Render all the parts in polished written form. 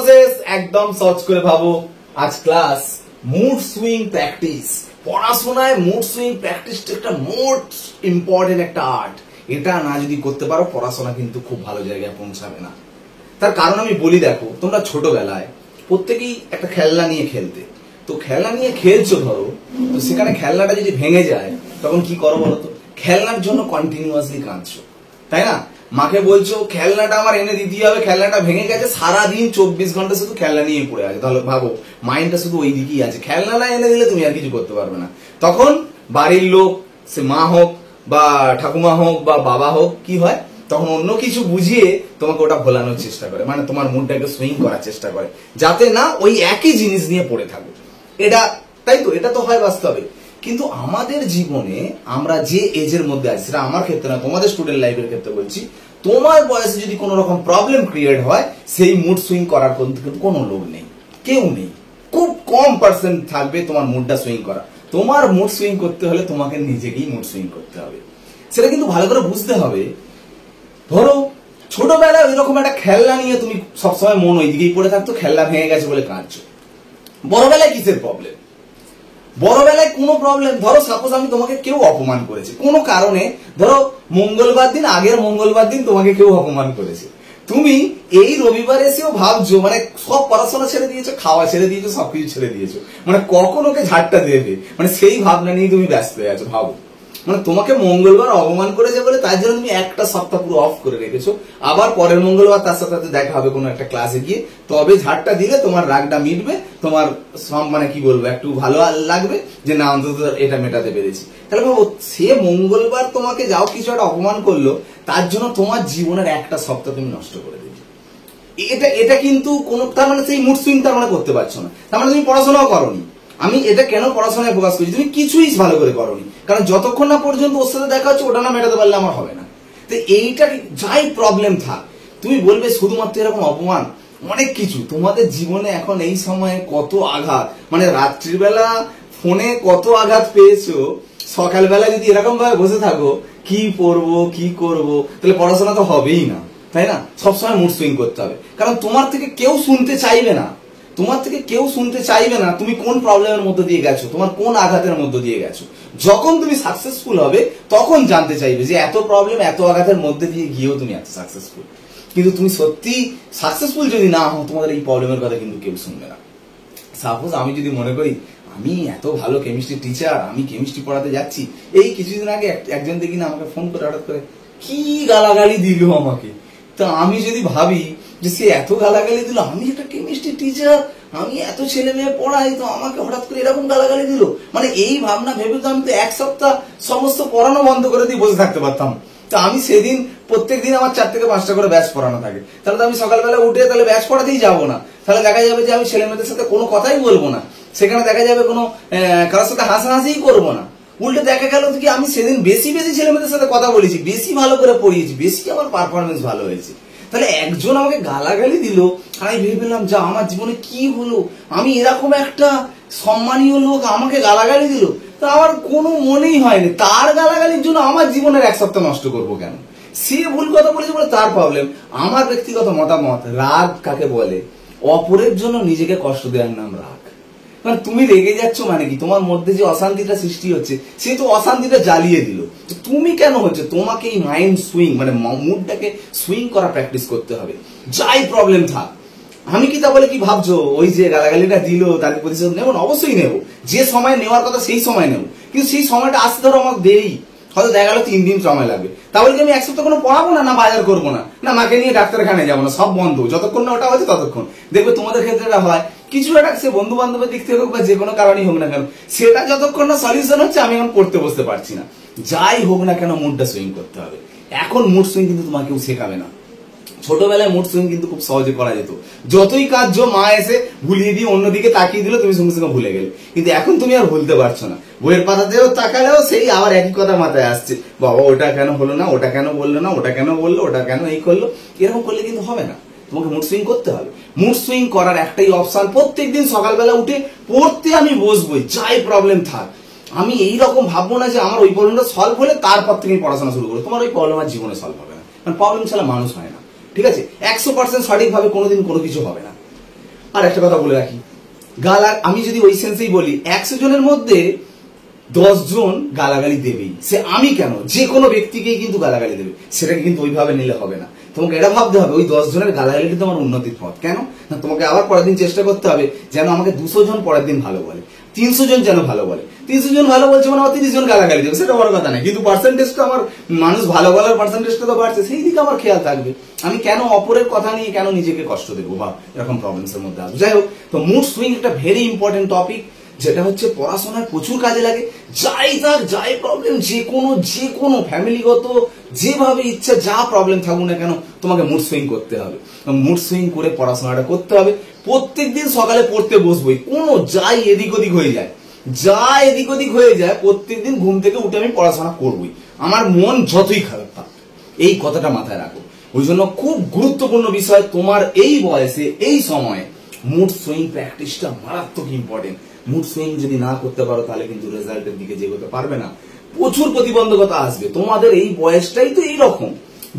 Process একদম সহজ করে ভাবো। আজ ক্লাস মুড সুইং প্র্যাকটিস। পড়াশোনায় মুড সুইং প্র্যাকটিসটা একটা মোস্ট ইম্পর্টেন্ট একটা আর্ট। এটা না যদি করতে পারো পড়াশোনা কিন্তু খুব ভালো জায়গায় পৌঁছাবে না। তার কারণ আমি বলি, দেখো তোমরা ছোটবেলায় প্রত্যেকেই একটা খেলনা নিয়ে খেলতে, তো খেলনা নিয়ে খেলছো ধরো, তো সেখানে খেলনাটা যদি ভেঙে যায় তখন কি করো বলো তো? খেলনার জন্য কন্টিনিউয়াসলি কাঁদছো, তাই না? মাকে বলছো খেলনাটা আমার এনে দিতে হবে, খেলনাটা ভেঙে গেছে, সারাদিন 24 ঘন্টা শুধু খেলনা নিয়ে পড়ে আছে। তাহলে ভাবো মাইন্ডটা শুধু ওই দিকেই আছে, খেলনা না এনে দিলে তুমি আর কিছু করতে পারবে না। তখন বাড়ির লোক, সে মা হোক বা ঠাকুমা হোক বা বাবা হোক, কি হয় তখন অন্য কিছু বুঝিয়ে তোমাকে ওটা ভোলানোর চেষ্টা করে, মানে তোমার মুডটাকে সুইং করার চেষ্টা করে, যাতে না ওই একই জিনিস নিয়ে পড়ে থাকো। এটা তাই তো, এটা তো হয় বাস্তবে। কিন্তু আমাদের জীবনে আমরা যে এজের মধ্যে আছি, সেটা আমার ক্ষেত্রে না, তোমাদের স্টুডেন্ট লাইফের ক্ষেত্রে বলছি, তোমার বয়সে যদি কোনো রকম প্রবলেম ক্রিয়েট হয়, সেই মুড সুইং করার কিন্তু কোনো লোক নেই, কেউ নেই। খুব কম পার্সেন্ট থাকবে তোমার মুডটা সুইং করা। তোমার মুড সুইং করতে হলে তোমাকে নিজেকেই মুড সুইং করতে হবে। সেটা কিন্তু ভালো করে বুঝতে হবে। ধরো ছোটবেলায় ওইরকম একটা খেলনা নিয়ে তুমি সবসময় মন ওইদিকেই পড়ে থাকতো, খেলনা ভেঙে গেছে বলে কাঁদছো। বড়বেলায় কিসের প্রবলেম? বড়বেলায় কোনো প্রবলেম, ধরো সাপোজ আমি তোমাকে কেউ অপমান করেছে কোনো কারণে, ধরো মঙ্গলবার দিন, আগের মঙ্গলবার দিন তোমাকে কেউ অপমান করেছে, তুমি এই রবিবার এসেও ভাবছো, মানে সব পড়াশোনা ছেড়ে দিয়েছো, খাওয়া ছেড়ে দিয়েছো, সবকিছু ছেড়ে দিয়েছো, মানে কখন ওকে ঝাড়টা দেবে, মানে সেই ভাবনা নিয়ে তুমি ব্যস্ত হয়ে আছো। ভাবো, মানে তোমাকে মঙ্গলবার অপমান করেছে বলে তার জন্য তুমি একটা সপ্তাহ পুরো অফ করে রেখেছো, আবার পরের মঙ্গলবার তার সাথে দেখা হবে কোনো একটা ক্লাসে গিয়ে, তবে ঝাড়টা দিলে তোমার রাগটা মিটবে, তোমার মানে কি বলবো, একটু ভালো লাগবে যে না অন্তত এটা মেটাতে পেরেছি। তাহলে ভাবো, সে মঙ্গলবার তোমাকে যাও কিছু একটা অপমান করলো, তার জন্য তোমার জীবনের একটা সপ্তাহ তুমি নষ্ট করে দিলে। এটা কিন্তু কোনো, তার মানে সেই মুড সুইং তার মানে করতে পারছো না, তার মানে তুমি পড়াশোনাও করোনি। আমি এটা কেন পড়াশোনায় ফোকাস করছি, তুমি কিছুই ভালো করে করোনি, কারণ যতক্ষণ না পর্যন্ত ওর সাথে দেখা হচ্ছে ওটা না মেটাতে পারলে আমার হবে না। তো এইটা যাই প্রবলেম থাক, তুমি বলবে শুধুমাত্র এরকম অপমান, অনেক কিছু তোমাদের জীবনে এখন এই সময়ে কত আঘাত, মানে রাত্রিবেলা ফোনে কত আঘাত পেয়েছো, সকালবেলা যদি এরকম ভাবে বসে থাকো কি পড়বো কি করবো, তাহলে পড়াশোনা তো হবেই না, তাই না? সবসময় মুড সুইং করতে হবে, কারণ তোমার থেকে কেউ শুনতে চাইবে না, তোমার থেকে কেউ শুনতে চাইবে না তুমি কোন প্রবলেমের মধ্যে দিয়ে গেছো, তোমার কোন আঘাতের মধ্যে দিয়ে গেছো। যখন তুমি সাকসেসফুল হবে তখন জানতে চাইবে যে এত প্রবলেম এত আঘাতের মধ্যে দিয়ে গিয়েও তুমি এত সাকসেসফুল। কিন্তু তুমি সত্যি সাকসেসফুল যদি না হও, তোমাদের এই প্রবলেমের কথা কিন্তু কেউ শুনবে না। সাপোজ আমি যদি মনে করি আমি এত ভালো কেমিস্ট্রি টিচার, আমি কেমিস্ট্রি পড়াতে যাচ্ছি, এই কিছুদিন আগে একজন দেখি না আমাকে ফোন করে হঠাৎ করে কি গালাগালি দিল আমাকে, তো আমি যদি ভাবি যে সে এত গালাগালি দিল, আমি একটা কেমিস্ট্রি টিচার, আমি এত ছেলে মেয়ে পড়াই, তো আমাকে হঠাৎ করে এরকম গালাগালি দিল, মানে এই ভাবনা ভেবে তো আমি তো এক সপ্তাহ সমস্ত পড়ানো বন্ধ করে দিয়ে বসে থাকতে পারতাম। তো আমি সেদিন প্রত্যেকদিন আমার 4 থেকে 5টা করে ব্যাচ পড়ানো থাকে, তাহলে তো আমি সকালবেলা উঠে তাহলে ব্যাচ পড়াতেই যাবো না, তাহলে দেখা যাবে যে আমি ছেলে মেয়েদের সাথে কোনো কথাই বলবো না, সেখানে দেখা যাবে কোনো কারোর সাথে হাসাহাসিই করবো না। উল্টে দেখা গেল কি আমি সেদিন বেশি বেশি ছেলে মেয়েদের সাথে কথা বলেছি, বেশি ভালো করে পড়িয়েছি, বেশি আমার পারফরমেন্স ভালো হয়েছে। তাহলে একজন আমাকে গালাগালি দিল, আমি ভেবে পেলাম যা আমার জীবনে কি হলো, আমি এরকম একটা সম্মানীয় লোক আমাকে গালাগালি দিল, তা আমার কোনো মনেই হয়নি তার গালাগালির জন্য আমার জীবনের এক সপ্তাহ নষ্ট করবো কেন? সে ভুল কথা বলেছে বলে তার প্রবলেম। আমার ব্যক্তিগত মতামত, রাগ কাকে বলে? অপরের জন্য নিজেকে কষ্ট দেওয়ার নাম রাগ। কারণ তুমি রেগে যাচ্ছ মানে কি, তোমার মধ্যে যে অশান্তিটা সৃষ্টি হচ্ছে সে তো অশান্তিটা জ্বালিয়ে দিল, তুমি কেন হচ্ছে? তোমাকে এই মাইন্ড সুইং মানে মুডটাকে সুইং করা প্র্যাকটিস করতে হবে, যাই প্রবলেম থাক। আমি কি তা বলে কি ভাবছো ওই যে গালাগালিটা দিল তার প্রতিশোধ নেবো না? অবশ্যই নেবো, যে সময় নেওয়ার কথা সেই সময় নেবো, কিন্তু সেই সময়টা আসতে ধরো আমার দেরি, হয়তো দেখা গেলো 3 দিন সময় লাগবে, তাহলে কি আমি এক সপ্তাহ কোনো পড়াবো না, না বাজার করবো না, না মাকে নিয়ে ডাক্তারখানায় যাবো না, সব বন্ধ যতক্ষণ না ওটা হচ্ছে ততক্ষণ। দেখবে তোমাদের ক্ষেত্রে এটা হয়, কিছু একটা সে বন্ধু বান্ধবের দিক থেকে হোক বা যে কোনো কারণেই হোক না কেন, সেটা যতক্ষণ না সলিউশন হচ্ছে আমি এখন পড়তে বসতে পারছি না। যাই হোক না কেন মুডটা সুইং করতে হবে। এখন মুড সুইং কিন্তু তোমাকে কেউ শেখাবে না, ছোটবেলায় মুড সুইং কিন্তু খুব সহজে করা যেত, যতই কাজ মা এসে ভুলিয়ে দিয়ে অন্যদিকে তাকিয়ে দিল তুমি সঙ্গে সঙ্গে ভুলে গেলে, কিন্তু এখন তুমি আর ভুলতে পারছো না, বইয়ের পাতাতেও তাকালেও সেই আবার একই কথা মাথায় আসছে, বাবা ওটা কেন হলো না, ওটা কেন বললো না, ওটা কেন বললো, ওটা কেন এই করলো, এরকম করলে কিন্তু হবে না। তোমাকে মুড সুইং করতে হবে। মুড সুইং করার একটাই অপশন, প্রত্যেকদিন সকালবেলা উঠে পড়তে আমি বসবই, যাই প্রবলেম থাক। আমি এইরকম ভাববো না যে আমার ওই প্রবলেমটা সলভ হলে তারপর থেকে পড়াশোনা শুরু করবো, তোমার ওই প্রবলেম আর জীবনে সলভ হবে না, কারণ প্রবলেম ছাড়া মানুষ হয় না, ঠিক আছে? 100% সঠিকভাবে কোনোদিন কোনো কিছু হবে না। আর একটা কথা বলে রাখি, আমি যদি ওই সেন্সেই বলি, 100 জনের মধ্যে 10 জন গালাগালি দেবেই, সে আমি কেন, যে কোনো ব্যক্তিকেই কিন্তু গালাগালি দেবে, সেটাকে কিন্তু ওইভাবে নিলে হবে না। তোমাকে এটা ভাবতে হবে ওই 10 জনের গালাগালিটি তোমার উন্নতির পথ। কেন না, তোমাকে আবার পরের দিন চেষ্টা করতে হবে যেন আমাকে 200 জন পরের দিন ভালো বলে, 300 জন যেন ভালো বলে। 300 জন ভালো বলছে মানে আমার 30 জন গালাগালি দেবে, সেটা বড় কথা নয়, কিন্তু পার্সেন্টেজটা আমার, মানুষ ভালো বলার পার্সেন্টেজটা তো বাড়ছে, সেই দিকে আমার খেয়াল থাকবে। আমি কেন অপরের কথা নিয়ে কেন নিজেকে কষ্ট দেবো বা এরকম প্রবলেমস এর মধ্যে আসবো। যাই হোক, তো মুড সুইং একটা ভেরি ইম্পর্টেন্ট টপিক, যেটা হচ্ছে পড়াশোনায় প্রচুর কাজে লাগে। যাই প্রবলেম, যে কোনো ফ্যামিলিগত যেভাবে ইচ্ছা যা প্রবলেম থাকুক না কেন, তোমাকে মুড সুইং করতে হবে। মুড সুইং করে পড়াশোনাটা করতে হবে। প্রত্যেকদিন সকালে পড়তে বসবোই, কোনো এদিক ওদিক হয়ে যায়, প্রত্যেকদিন ঘুম থেকে উঠে আমি পড়াশোনা করবোই, আমার মন যতই খারাপ থাক। এই কথাটা মাথায় রাখো। ওই জন্য খুব গুরুত্বপূর্ণ বিষয় তোমার এই বয়সে, এই সময়ে মুড সুইং প্র্যাকটিসটা মারাত্মক ইম্পর্টেন্ট। মুড সুইং যদি না করতে পারো তাহলে কিন্তু রেজাল্টের দিকে যেতে পারবে না, প্রচুর প্রতিবন্ধকতা আসবে। তোমাদের এই বয়সটাই তো এইরকম,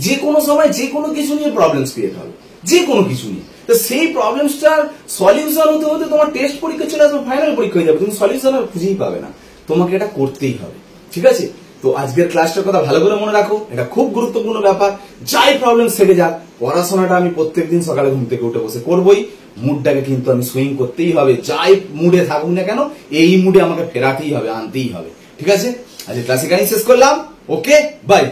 যে কোনো সময় যে কোনো কিছু নিয়ে প্রবলেমস ক্রিয়েট হবে, যে কোনো কিছু নিয়ে। তো সেই প্রবলেমসটার সলিউশন হতে হতে তোমার টেস্ট পরীক্ষা চলে আসবে, ফাইনাল পরীক্ষা হয়ে যাবে, তুমি সলিউশন আর খুঁজেই পাবে না। তোমাকে এটা করতেই হবে, ঠিক আছে? তো আজকের ক্লাসটার কথা ভালো করে মনে রাখো, এটা খুব গুরুত্বপূর্ণ ব্যাপার। যাই প্রবলেম থেকে যাক, পড়াশোনাটা আমি প্রত্যেকদিন সকালে ঘুম থেকে উঠে বসে করবোই। মুডটাকে কিন্তু আমি সুইং করতেই হবে, যাই মুডে থাকুক না কেন, এই মুডে আমাকে ফেরাতেই হবে, আনতেই হবে, ঠিক আছে? আজকে ক্লাস এখানেই শেষ করলাম। ওকে, বাই।